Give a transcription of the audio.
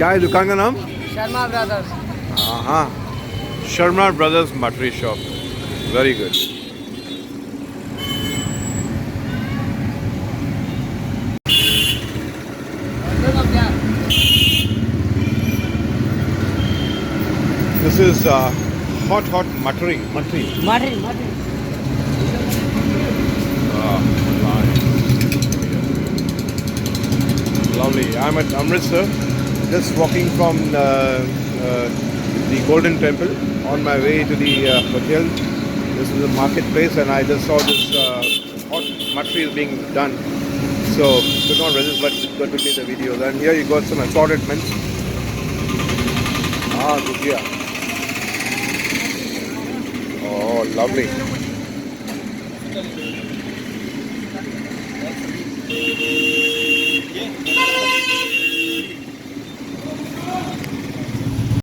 क्या है दुकान का नाम? शर्मा ब्रदर्स. हाँ, Sharma brothers mathri shop. Very good. This is hot Mathri. Mathri. Nice. Lovely. I'm at Amritsar, just walking from the Golden Temple on my way to the hotel. This is a marketplace, and I just saw this hot Mathri is being done. So could not resist but got to take the videos. And here you got some assorted mints. Gujia. Oh, lovely.